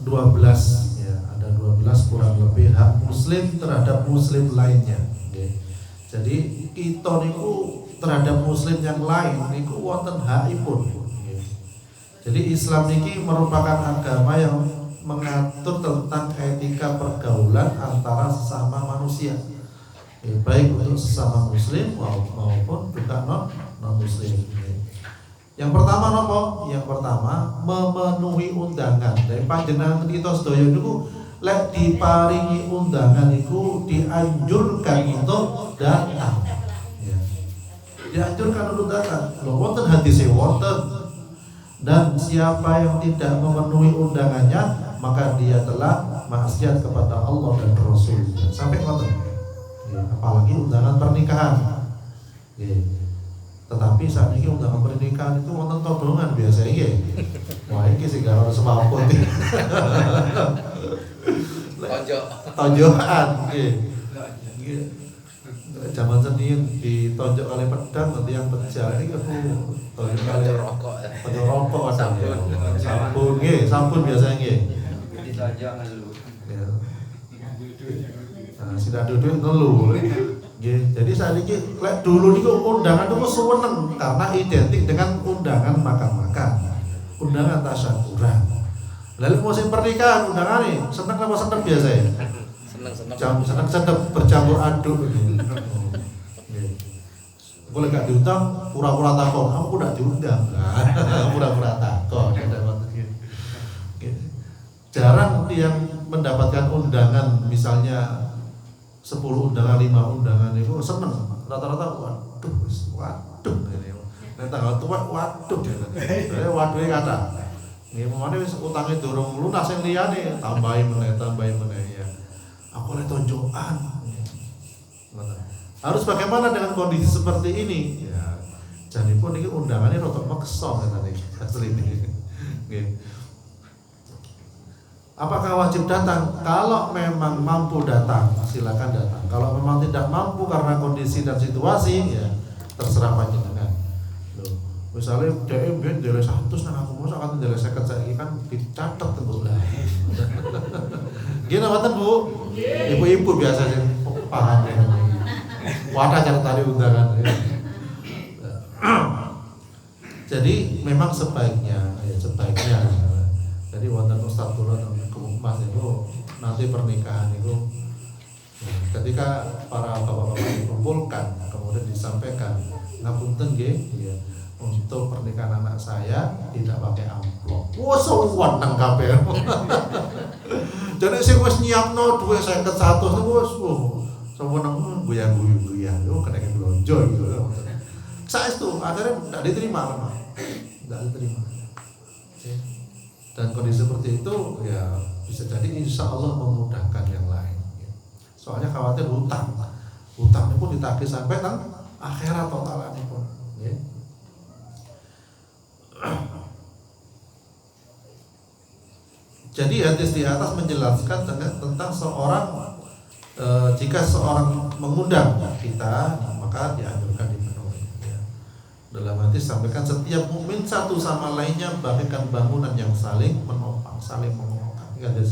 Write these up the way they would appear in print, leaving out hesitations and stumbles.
12 ya, ada 12 kurang lebih hak muslim terhadap muslim lainnya. Jadi kita niku terhadap muslim yang lain niku wonten hakipun. Jadi Islam ini merupakan agama yang mengatur tentang etika pergaulan antara sesama manusia, baik untuk sesama muslim maupun juga non muslim. Yang pertama nopo? Yang pertama memenuhi undangan. Dari panjenengan kita sedaya niku lek diparingi undangan itu dianjurkan untuk datang. Ya. Dianjurkan untuk datang. Lho wonten hadis wonten. Dan siapa yang tidak memenuhi undangannya maka dia telah maksiat kepada Allah dan Rasul. Sampai wonten. Ya, apalagi undangan pernikahan. Ya. Tetapi saat ini undangan pernikahan itu wonten todongan biasa iki. Wah iki sing gak ono semaput. Tonjokan nggih. Nggih. Zaman seni ditonjok oleh pedang nanti yang berjalan iki tonjok oleh rokok. Tonjok rokok sabun nggih, sabun biasa nggih. Ditonjok ngelu. Ya. Nah, sudah duduk ngelu. Nggih. Jadi saat ini lek dulu niku undangan itu suweneng karena identik dengan undangan makan-makan. Undangan tasyakuran. Lalu musim pernikahan undangan nih, seneng apa seneng biasa ya? Seneng bercampur aduk. Boleh gak diundang, pura-pura takon, kamu udah diundang, pura-pura takon. Jarang yang mendapatkan undangan, misalnya 10 undangan, 5 undangan itu seneng. Rata-rata waduh ini. Nek tanggal tua waduh. Waduh kata. Nggih mene wis utange durung lunas sing liyane tambahin meneh ya. Aku oleh tonjokan. Harus bagaimana dengan kondisi seperti ini? Ya. Janipun iki undangannya rada meksa ngene iki asline. Nggih. Apakah wajib datang? Kalau memang mampu datang, silakan datang. Kalau memang tidak mampu karena kondisi dan situasi, ya terserah panjenengan. Misalnya DM ben dari 100 nang aku mosok kan dari 50 saiki kan dicatet Bu. Nggih napa Bu? Ibu-ibu biasa sing paham ya. Wadah catatan undangan. Jadi memang sebaiknya. Jadi wonten Ustaz kula nang Mas itu nanti pernikahan itu ketika para bapak-bapak dikumpulkan kemudian disampaikan ngapunten nggih ya. Untuk pernikahan anak saya tidak pakai amplop. Wah, seneng kabeh. Jadi sing wis nyiapno dhuwit 50 100 niku wis seneng goyang-goyang. Yo kena blonjo gitu. Saestu akhirnya tidak diterima. Tidak diterima. Dan kondisi seperti itu ya bisa jadi insya Allah memudahkan yang lain. Soalnya khawatir hutang itu ditagih sampai nang akhirat totalannya pun. Jadi hadis di atas menjelaskan tentang seorang jika seorang mengundang kita maka dianjurkan dipenuhi. Dalam hadis sampaikan setiap mukmin satu sama lainnya bagaikan bangunan yang saling menopang, saling menguatkan. Ini ada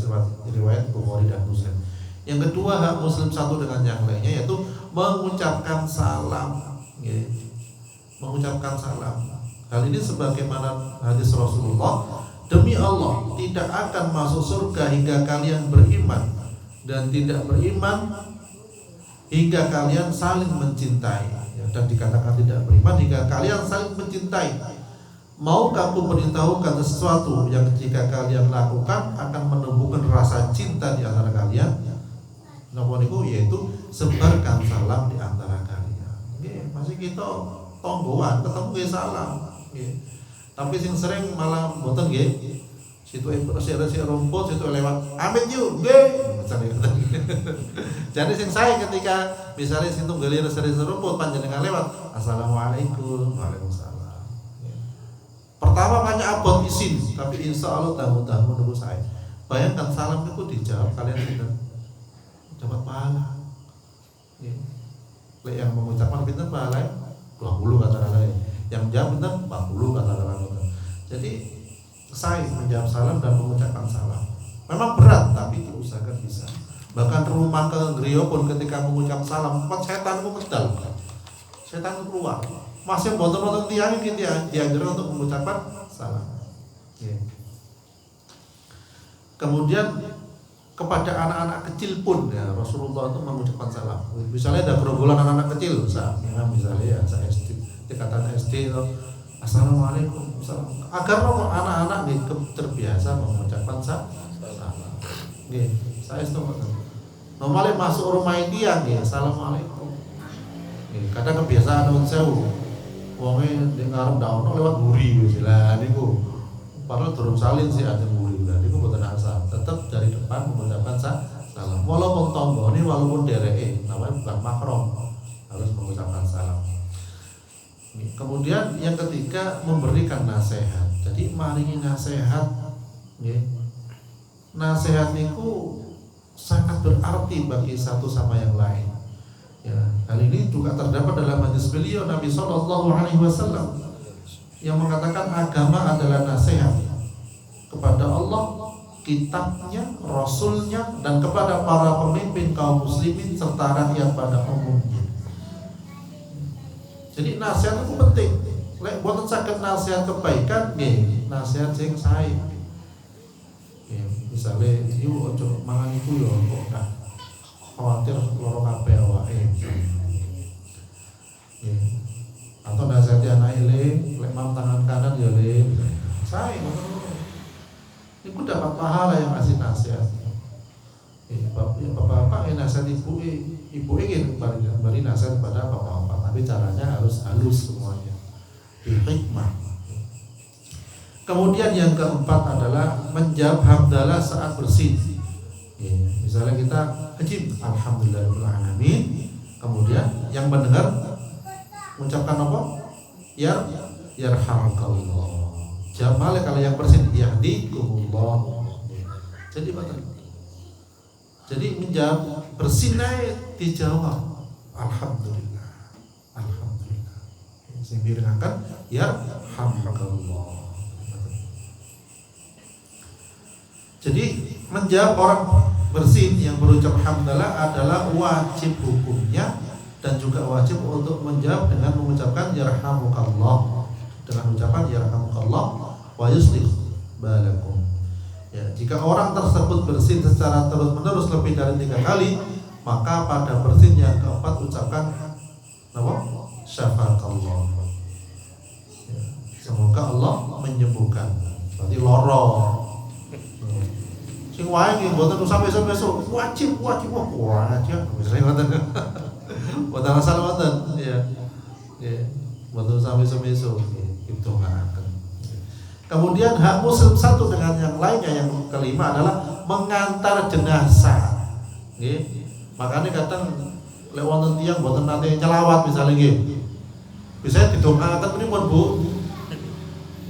riwayat Bukhari dan Muslim. Yang kedua hak muslim satu dengan yang lainnya yaitu mengucapkan salam. Mengucapkan salam. Hal ini sebagaimana hadis Rasulullah, demi Allah tidak akan masuk surga hingga kalian beriman dan tidak beriman hingga kalian saling mencintai. Dan dikatakan tidak beriman hingga kalian saling mencintai. Maukah aku beritahukan sesuatu yang jika kalian lakukan akan menumbuhkan rasa cinta di antara kalian? Napa niku yaitu sebarkan salam di antara kalian. Nggih, masih kita tonggoan ketemu nggih salam. Tapi sing sering malah mboten nggih. Situ resik rumput, situ lewat amit yuk, nggih. Jadi sing saya ketika misalnya situ gali resik rumput panjenengan lewat, assalamualaikum, waalaikumsalam. Pertama banyak abot isin, tapi insya Allah tamu-tamu nunggu saya. Bayangkan salam itu dijawab kalian tidak dapat pahala. Yang mengucapkan pinten pahala 20 kata-kata. Yang jawab benar 40 kata-kata. Jadi saya menjawab salam dan mengucapkan salam. Memang berat tapi diusahakan bisa. Bahkan rumah ke griya pun ketika mengucap salam, setan itu medal. Setan itu keluar. Masih boten-boten tiang iki dianjurkan untuk mengucapkan salam. Kemudian kepada anak-anak kecil pun ya Rasulullah itu mengucapkan salam. Misalnya ada gerombolan anak-anak kecil, misalnya ya saya SD, tingkatan SD itu Assalamualaikum, agar anak-anak terbiasa mengucapkan salam. Saya itu normalnya masuk rumah dia, Assalamualaikum. Kadang kebiasaan orang sewu, wongnya di ngarep daun lewat buri, lah niku. Padahal turun salin sih ada buri, lah niku boten asal. Tetap dari depan mengucapkan salam. Walaupun tonggone, walaupun dereke, namanya bukan makrom, harus mengucapkan salam. Kemudian yang ketiga memberikan nasihat. Jadi maringi nasihat, nasihat niku sangat berarti bagi satu sama yang lain. Ya, hal ini juga terdapat dalam hadis beliau Nabi SAW yang mengatakan agama adalah nasihat kepada Allah, kitabnya, rasulnya, dan kepada para pemimpin kaum muslimin serta rakyat pada umumnya. Jadi nasihat itu penting. Lek boten saged nasihat kebaikan, nggih, nasihat sing sae. Misalnya, yuk ojo mangan iku yo kok dah khawatir loro kabeh awake. Atau nasihati anak ele, lek mam tangan kanan ya le. Sae ngono. Iku dapat pahala yang ngasih nasihat. Bapak-bapak yang nasihat ibu ingin beri nasihat kepada bapak-bapak, tapi caranya harus halus semuanya, hikmah. Kemudian yang keempat adalah menjawab hamdalah saat bersin. Misalnya kita alhamdulillahirabbil alamin, kemudian yang mendengar mengucapkan apa? Yarhamukallah. Jawab kalau yang bersin yahdikumullah. Jadi menjawab bersin dijawab alhamdulillah. Alhamdulillah. Sing direngakan yarhamukallah. Jadi menjawab orang bersin yang berucap hamdalah adalah wajib hukumnya dan juga wajib untuk menjawab dengan mengucapkan yarhamukallah, dengan ucapan yarhamukallah wa yuslih balakum. Ya, jika orang tersebut bersin secara terus-menerus lebih dari 3 kali, maka pada bersin yang keempat ucapkan syafakallah. Ya, semoga Allah menyembuhkan. Berarti loro. Sing wae iki mboten usah besok-besok wajib wah misalnya ngoten. Mboten asal ngoten ya. Ya, mboten usah besok-besok itu ngaken. Kemudian hak muslim satu dengan yang lainnya yang kelima adalah mengantar jenazah. Nggih. Makanya kadang lek wonten tiyang mboten nate nyelawat misalnya nggih. Bisa didongaaken pripun, Bu?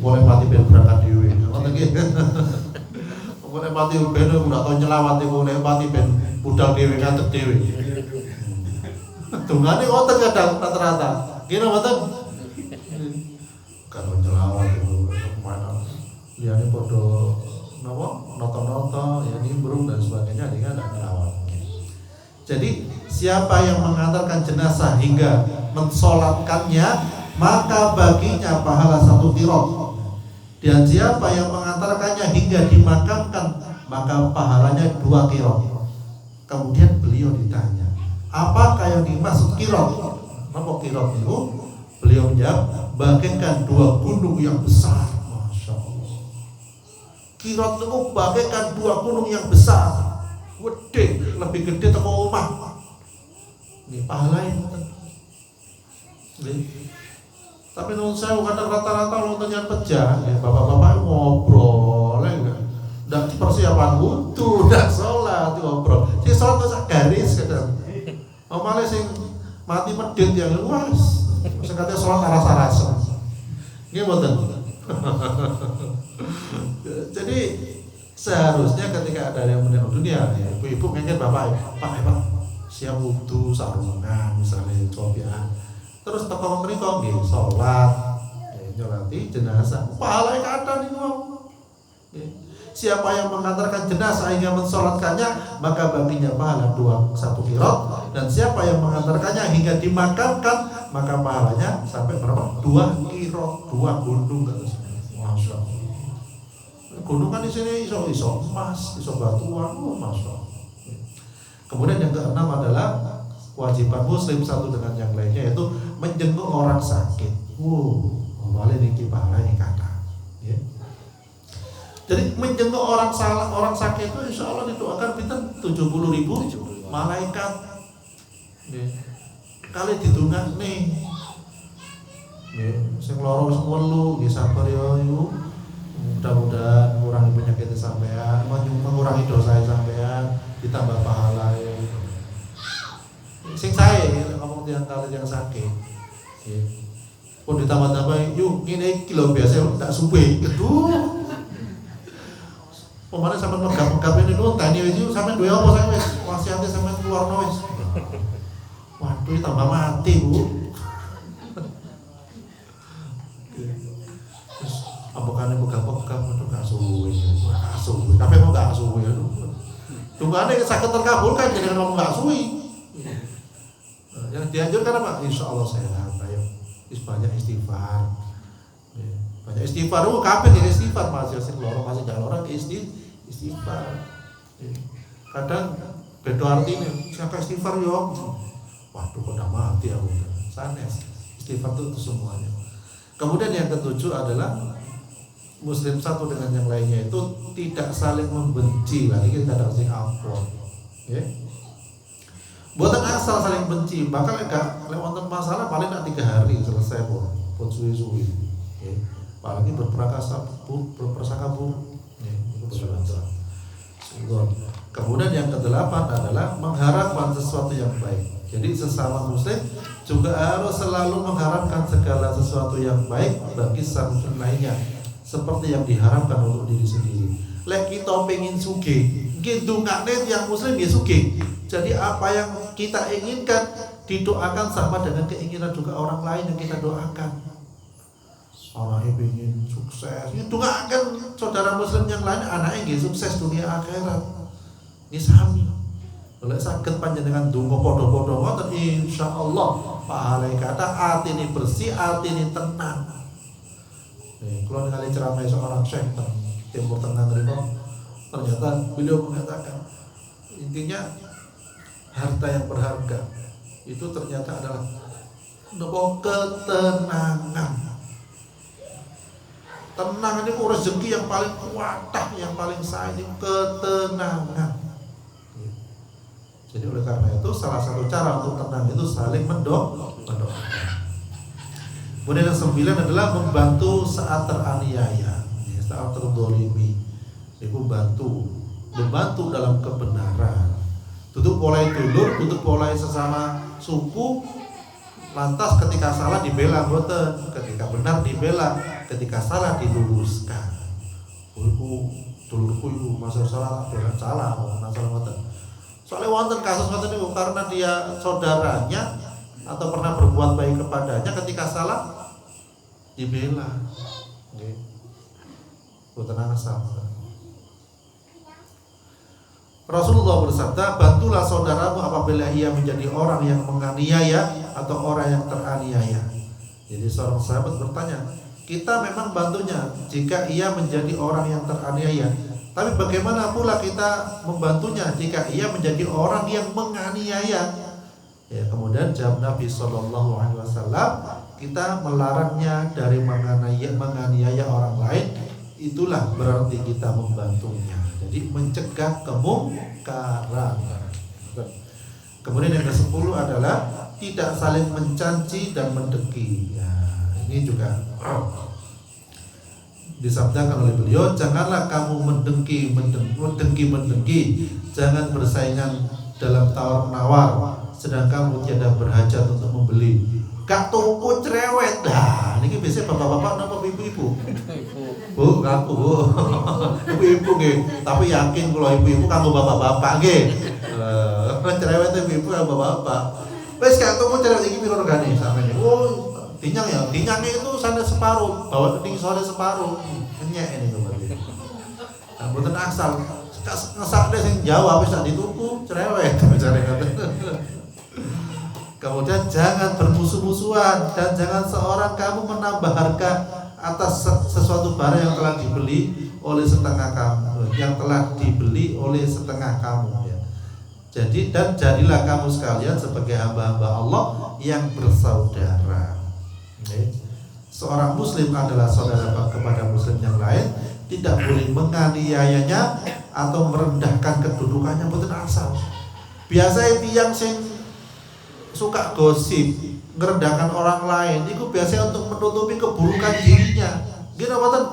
Boleh mati ben berangkat dhewe. Ngoten nggih. Nek mati ben ora tau nyelawat iku, nek mati ben budal dhewe ngadeg dhewe. Dungane ngoten kadang rata-rata. Kira mboten? Kalau nyelawat iku kemana? Liyane padha napa? Noto-noto, ya nimbrung dan sebagainya dengan nyelawat. Jadi siapa yang mengantarkan jenazah hingga mensolatkannya, maka baginya pahala 1 qirot. Dan siapa yang mengantarkannya hingga dimakamkan, maka pahalanya 2 qirot. Kemudian beliau ditanya, apakah yang dimaksud qirot? Apa qirot itu? Beliau menjawab, bagaikan 2 gunung yang besar. Masya Allah. Qirot itu bagaikan 2 gunung yang besar. Gede, lebih gede teko omah. Ini pahalanya. Tapi menurut saya kadang rata-rata nontonnya pejah, ya bapak-bapak ngobrol, ndak persiapan wudu, ndak sholat, ngobrol. Si sholat tuh garis kadang. Malah sing mati medit yang luas, sing katanya sholat aras-arasan. Nggih mboten. Jadi seharusnya ketika ada yang meninggal dunia, ya, ibu-ibu ngengken bapak, Pak, siap wudu, sarungan, misalnya cobian. Terus teko mriko nggih salat, nyolati jenazah. Pahalane kathah niku. Siapa yang mengantarkan jenazah hingga mensolatkannya, maka baginya pahala 1 qiraat. Dan siapa yang mengantarkannya hingga dimakamkan, maka pahalanya sampai berapa? 2 qiraat, 2 gunung kata saya. Masya Allah. Gunung kan di sini iso emas, iso batuan, masya Allah. Kemudian yang keenam adalah kewajiban muslim satu dengan yang lainnya, yaitu menjenguk orang sakit. Kembali niki pahala ini kata. Ya. Jadi menjenguk orang sakit itu insya Allah didoakan pinten 70.000 malaikat. Ya. Kali didungan nih. Ya, sing lara wis ngelu, nggih sabar ya yuk. Mudah-mudahan mengurangi penyakit sampean, mengurangi dosa sampean, ditambah pahala ya. Sing saya ngomong yang kali yang sakit. Ya. Pun ditambah-tambah yuk ini kilo biasa tak suwe. Aduh. Pemane sampean megap-megap ini dulu tani wis sampean duwe apa sampean wis wasiate sampean keluarno wis. Waduh tambah mati, Bu. Terus ambekane megap-megap waduh gak suwe. Gak suwe. Tapi kok gak suwe. Tungguane saged terkabulkan jadi ngomong gak suwe. Yang dianjurkan apa? Insya Allah sehat. Ayo, banyak istighfar. Banyak istighfar. Kapan ya istighfar? Masih loro, masih gak loro istighfar. Kadang beda artinya. Siapa istighfar yo? Waduh, kok udah mati aku. Sanes. Istighfar itu semuanya. Kemudian yang ketujuh adalah muslim satu dengan yang lainnya itu tidak saling membenci. Lah iki kadang sing ampun. Ya. Buatan asal saling benci, bakal enggak wonten masalah paling nak 3 hari selesai pun suwi-suwi. Okay. Apalagi berprasangka buruk. Kemudian yang kedelapan adalah mengharapkan sesuatu yang baik. Jadi sesama muslim juga harus selalu mengharapkan segala sesuatu yang baik bagi sang muslim lainnya, seperti yang diharapkan untuk diri sendiri. Lek kita pengen sugih, gitu ngakne yang muslim ya sugih. Jadi apa yang kita inginkan didoakan sama dengan keinginan juga orang lain yang kita doakan. Orang yang ingin sukses, itu doakan saudara muslim yang lain anaknya ingin sukses dunia akhirat. Ini sami. Kalau sakit panjenengan donga podo-podo ngoten insyaallah pahala kata hati ini bersih, hati ini tenang. Kalau ningali ceramah seorang syekh Timur Tengah ternyata beliau mengatakan intinya harta yang berharga itu ternyata adalah ketenangan. Tenang ini rezeki yang paling kuat, yang paling sah ini ketenangan. Jadi oleh karena itu salah satu cara untuk tenang itu saling mendoakan. Kemudian yang 9 adalah membantu saat teraniaya, saat terdolimi. Itu membantu dalam kebenaran. Tutup polai dulur, tutup polai sesama suku. Lantas ketika salah dibela boten, ketika benar dibela, ketika salah diluruskan. Dulurku itu masa salah bela salah, masalah boten. Soalnya wonten kasus ngoten niku karena dia saudaranya atau pernah berbuat baik kepadanya, ketika salah dibela. Nggih. Boten ana salah. Rasulullah bersabda, bantulah saudaramu apabila ia menjadi orang yang menganiaya atau orang yang teraniaya. Jadi seorang sahabat bertanya, kita memang bantunya jika ia menjadi orang yang teraniaya, tapi bagaimana pula kita membantunya jika ia menjadi orang yang menganiaya? Ya, kemudian jawab Nabi SAW, kita melarangnya dari menganiaya orang lain, itulah berarti kita membantunya. Jadi mencegah kemungkaran. Kemudian yang ke-10 adalah tidak saling mencaci dan mendengki. Ya, ini juga disabdakan oleh beliau, janganlah kamu mendengki, jangan bersaingan dalam tawar menawar, sedang kamu tiada berhajat untuk membeli. Gak tuku cerewet dah. Niki biasanya bapak-bapak napa ibu-ibu? Bu, ngaku bu. Ibu-ibu nggih. Tapi yakin kalau ibu-ibu kanggo bapak-bapak nggih. Cerewet ibu-ibu kanggo bapak. Wis gak tuku cerewet iki piro regane sampeyan? Oh, dinyang ya. Dinyangnya itu sana separuh, bawa ning sore separuh. Kenyek ini kembali. Mboten asal ngesakne sing jawab wis tak dituku cerewet jare ngoten. Kemudian jangan bermusuh-musuhan dan jangan seorang kamu menambah harga atas sesuatu barang yang telah dibeli oleh setengah kamu, ya. Jadi dan jadilah kamu sekalian sebagai hamba-hamba Allah yang bersaudara. Okay. Seorang muslim adalah saudara kepada muslim yang lain, tidak boleh menganiayanya atau merendahkan kedudukannya mboten asal. Biasanya tiyang sing suka gosip, ngerendahkan orang lain, itu biasanya untuk menutupi keburukan dirinya. Gini mboten?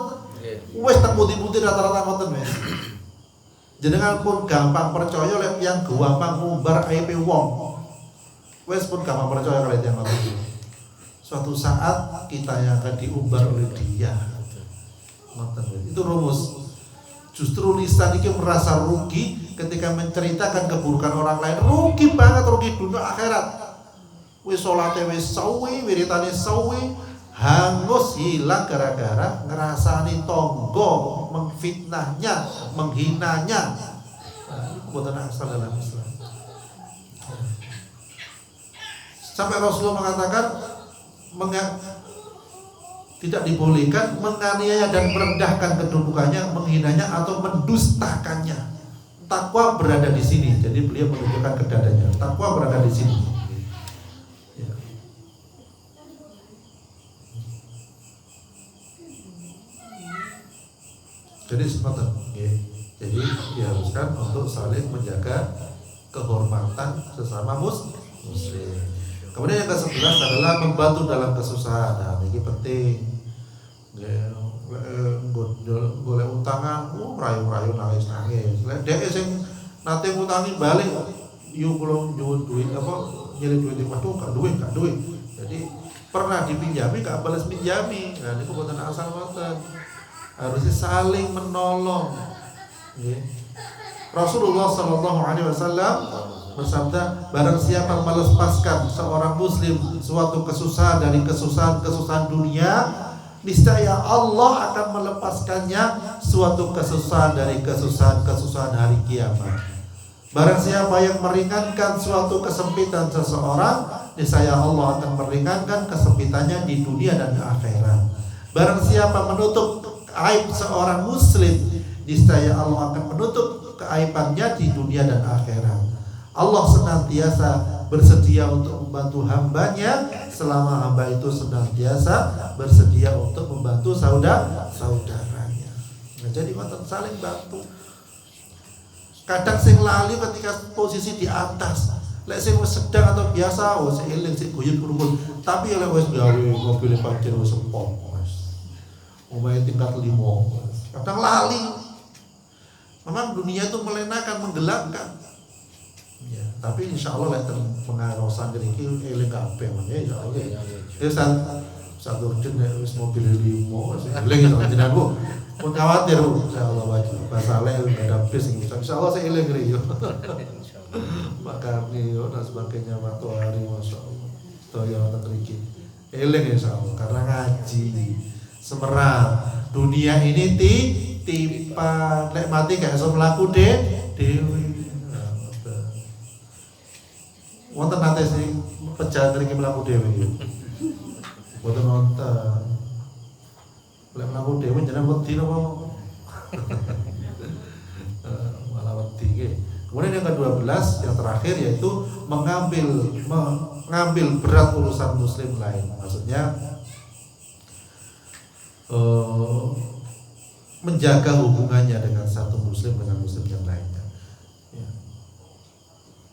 Wes tak putih-putih rata-rata mboten wes. Jenengan pun gampang percaya lek yang gampang ngumbar aibe wong. Wes pun gampang percaya kalau yang ngoten. Suatu saat kita yang akan diumbar oleh dia. Itu rumus. Justru lisan ini merasa rugi ketika menceritakan keburukan orang lain. Rugi banget, rugi dunia akhirat. Wis salate wis sawi, wiritane sawi, hangus hilang gara-gara ngerasani tonggo mengfitnahnya, menghinanya. Mboten asal dalam Islam. Sampai Rasulullah mengatakan tidak dibolehkan menganiaya dan merendahkan kedudukannya, menghinanya atau mendustakannya. Takwa berada di sini. Jadi beliau menunjukkan ke dadanya. Takwa berada di sini. Ya. Jadi seperti ya. Jadi diharuskan untuk saling menjaga kehormatan sesama muslim. Kemudian yang ke-11 adalah membantu dalam kesusahan. Nah, ini penting. Golek utangan, rayu-rayu nangis-nangis. Lek dhek sing nate ngutangi balik, yo kula nyuwun duit apa nyilih duit waduh gak duit. Jadi pernah dipinjami gak balas pinjami. Nah, niku boten asal mboten. Harusnya saling menolong. Nggih. Rasulullah sallallahu alaihi wasallam bersabda, barang siapa melepaskan seorang muslim suatu kesusahan dari kesusahan dunia, niscaya Allah akan melepaskannya suatu kesusahan dari kesusahan hari kiamat. Barang siapa yang meringankan suatu kesempitan seseorang, niscaya Allah akan meringankan kesempitannya di dunia dan di akhirat. Barang siapa menutup aib seorang muslim, niscaya Allah akan menutup keaibannya di dunia dan akhirat. Allah senantiasa bersedia untuk membantu hambanya selama hamba itu senantiasa bersedia untuk membantu saudaranya. Nah, jadi wonten saling bantu. Kadang sing lali ketika posisi di atas, lek sing wis sedang atau biasa wis eling sik guyub kumpul, tapi lek wis gawe mobil parkir wis empok Mas. Omahe tingkat 5. Kadang lali. Memang dunia itu melenakan, menggelapkan. Ya, tapi insya Allah lek pengarosan iki eling kabeh mangke insya Allah. Ya satu jenis wis mobil 5 eling to jenengku. Pun khawatir insya Allah wajib basale ada bis insya Allah saya eling riyo. Maka niyo dan sebagainya waktu hari masya Allah. Toya wonten mriki. Eling insya Allah karena ngaji semerat dunia ini tipa lek mati gak iso mlaku dewi. Wonten nate sing pejabat niki mlaku dhewe. Mboten wonten. Lek mlaku dhewe jeneng wedi napa? Malah wedi nggih. Kemudian yang ke-12 yang terakhir yaitu mengambil berat urusan muslim lain. Maksudnya menjaga hubungannya dengan satu muslim dengan muslim yang lainnya.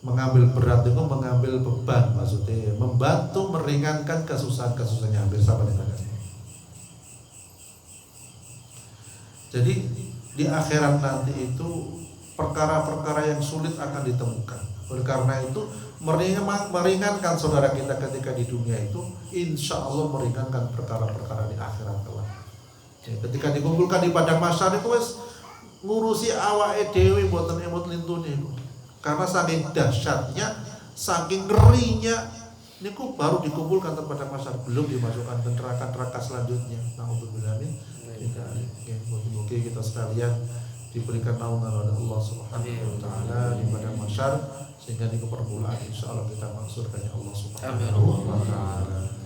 Mengambil berat itu mengambil beban, maksudnya membantu meringankan kesusahan-kesusahannya, hampir sama dengan ini. Jadi di akhirat nanti itu perkara-perkara yang sulit akan ditemukan. Oleh karena itu meringankan saudara kita ketika di dunia itu, insya Allah meringankan perkara-perkara di akhirat kelak. Ketika dikumpulkan di padang mahsyar itu wis ngurusi awake dhewe mboten emut lintune iku. Karena saking dahsyatnya, saking ngerinya, niku baru dikumpulkan pada masa belum dimasukkan ke neraka selanjutnya. Alhamdulillah. Mungkin kita sekalian diberikan naungan oleh Allah Subhanahu wa taala di padang mahsyar, sehingga di permulaan insyaallah kita masuk surganya Allah Subhanahu wa taala.